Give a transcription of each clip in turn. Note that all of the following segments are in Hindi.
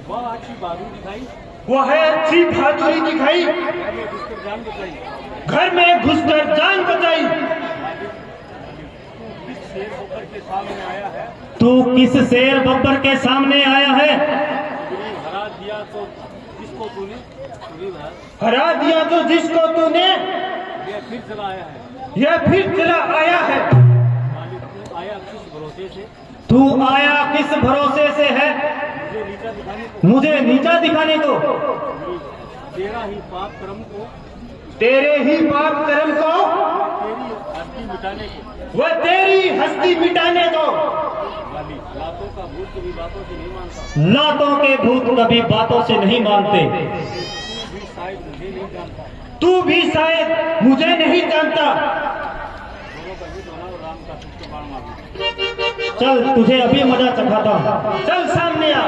वह अच्छी बहादुरी दिखाई, वह है अच्छी बहादुरी दिखाई, घर में घुसकर जान बचाई। किस शेर बब्बर के सामने आया है? तू किस शेर बब्बर के सामने आया है? हरा दिया तो जिसको तूने, हरा दिया तो जिसको तूने, यह फिर चला आया है। यह फिर चला आया है। तू आया किस भरोसे से? तू आया किस भरोसे से है? मुझे नीचा दिखाने को। तेरा ही पाप कर्म को, तेरे ही पाप कर्म को, तेरी हस्ती मिटाने को, वह तेरी हस्ती मिटाने को। लातों का भूत कभी बातों से नहीं मानता। लातों के भूत कभी बातों से नहीं मानते। तू भी शायद मुझे नहीं जानता। तू भी शायद मुझे नहीं जानता। चल तुझे अभी मजा चखाता हूं। चल सामने आ।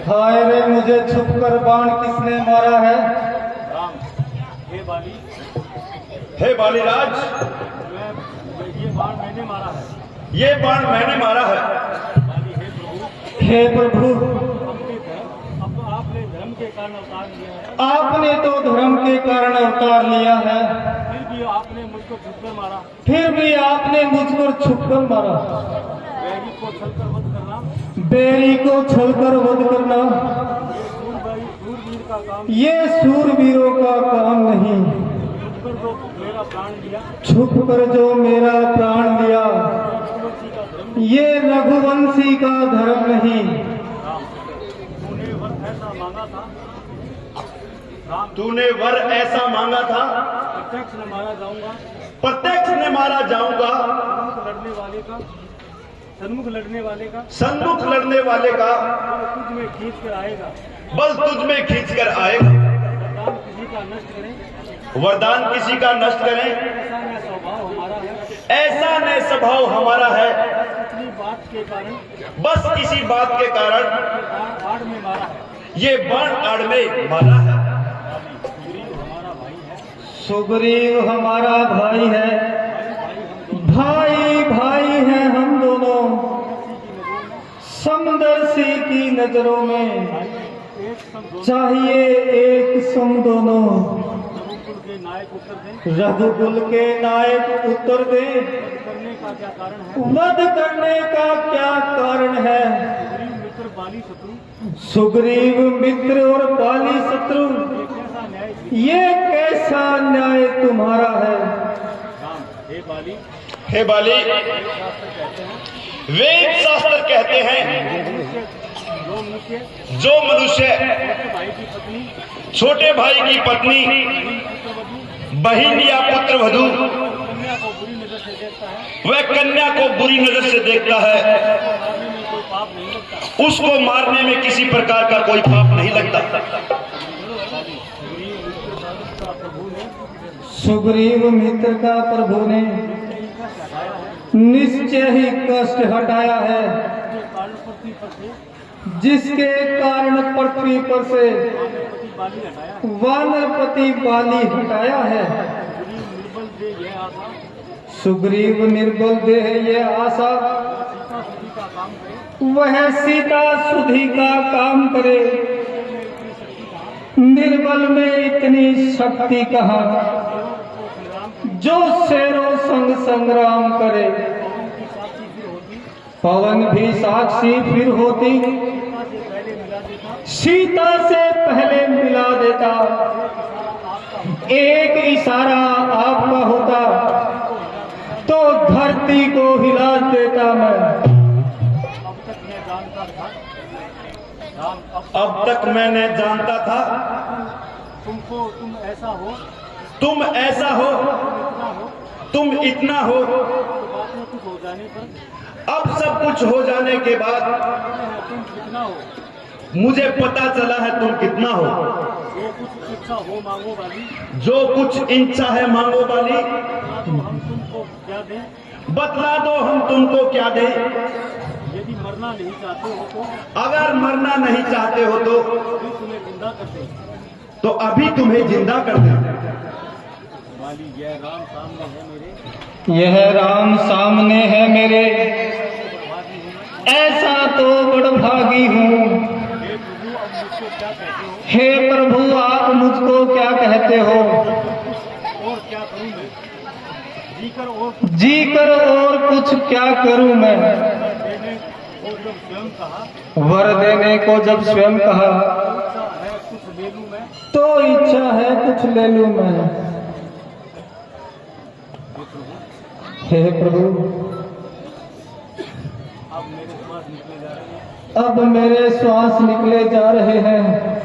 हाय रे मुझे छुपकर बाण किसने मारा है? राम, हे बालीराज, ये बाण मैंने मारा है। ये बाण मैंने मारा है। हे प्रभु, हे प्रभु, अब आपने धर्म के कारण अवतार लिया है। आपने तो धर्म के कारण अवतार लिया है। फिर भी आपने मुझको छुपकर मारा। फिर भी आपने मुझको छुपकर मारा। बैरी को छलकर वध करना, बेरी को छलकर वध करना, शूरवीर का काम। ये शूरवीरों का काम नहीं। छुपकर जो मेरा प्राण लिया, छुपकर जो मेरा प्राण लिया, रघुवंशी का धर्म। ये रघुवंशी का धर्म नहीं। तूने वर ऐसा मांगा था। राम, तूने वर ऐसा मांगा था। प्रत्यक्ष न मारा जाऊंगा। प्रत्यक्ष ने मारा जाऊंगा। सन्मुख लड़ने वाले का, सन्मुख लड़ने वाले का तुझ में खींच कर आएगा। बल तुझ में खींच कर आएगा। वरदान किसी का नष्ट करें, वरदान किसी का नष्ट करें, ऐसा न स्वभाव हमारा है। ऐसा न स्वभाव हमारा है। इतनी बात के कारण, बस इसी बात के कारण आड़ में मारा है। ये बाण आड़ में मारा है। सुग्रीव हमारा भाई है। सुग्रीव हमारा भाई है। भाई भाई है हम दोनों, समदर्शी की नजरों में चाहिए एक सम दोनों। रघुकुल के नायक उत्तर दें, रघुकुल के नायक उत्तर दे। करने का क्या कारण है? वध करने का क्या कारण है? सुग्रीव मित्र बाली शत्रु, सुग्रीव मित्र और बाली शत्रु, ये कैसा न्याय? ये कैसा न्याय तुम्हारा है? राम, हे बाली, हे बाली, वेद शास्त्र कहते हैं जो मनुष्य छोटे भाई की पत्नी, बहन या पुत्र वधू वह कन्या को बुरी नजर से देखता है, उसको मारने में किसी प्रकार का कोई पाप नहीं लगता। सुग्रीव मित्र का प्रभु ने निश्चय ही कष्ट हटाया है, जिसके कारण पृथ्वी पर से वानरपति बाली हटाया है। सुग्रीव निर्बल देह ये आशा, वह सीता सुधी का काम करे। निर्बल में इतनी शक्ति कहाँ, जो शेरों संग संग्राम करे। पवन भी साक्षी फिर होती, सीता से पहले मिला देता। एक इशारा आपका होता तो धरती को हिला देता मैं। अब तक मैंने जानता था तुम ऐसा हो, तुम ऐसा हो, तुम इतना हो। कुछ हो जाने पर, अब सब कुछ हो जाने के बाद तुम कितना हो, मुझे पता चला है तुम कितना हो। जो कुछ इच्छा हो मांगो वाली, जो कुछ इच्छा है मांगो वाली, तो हम तुमको क्या दें? बतला दो हम तुमको क्या दें। यदि मरना नहीं चाहते हो तो, अगर मरना नहीं चाहते हो तो अभी तुम्हें जिंदा कर दें। तो अभी तुम्हें जिंदा कर दें। वाली यह राम सामने है मेरे, यह राम सामने है मेरे, ऐसा तो बड़भागी हूँ। हे प्रभु अब मुझसे क्या कहते हो? हे प्रभु आप मुझको क्या कहते हो? और क्या करूं मैं? जीकर और कुछ क्या करूं मैं? वर देने को जब स्वयं कहा, कुछ ले लूं मैं, तो इच्छा है कुछ ले लूं मैं। हे प्रभु अब मेरे श्वास निकले जा रहे हैं। अब मेरे श्वास निकले जा रहे हैं।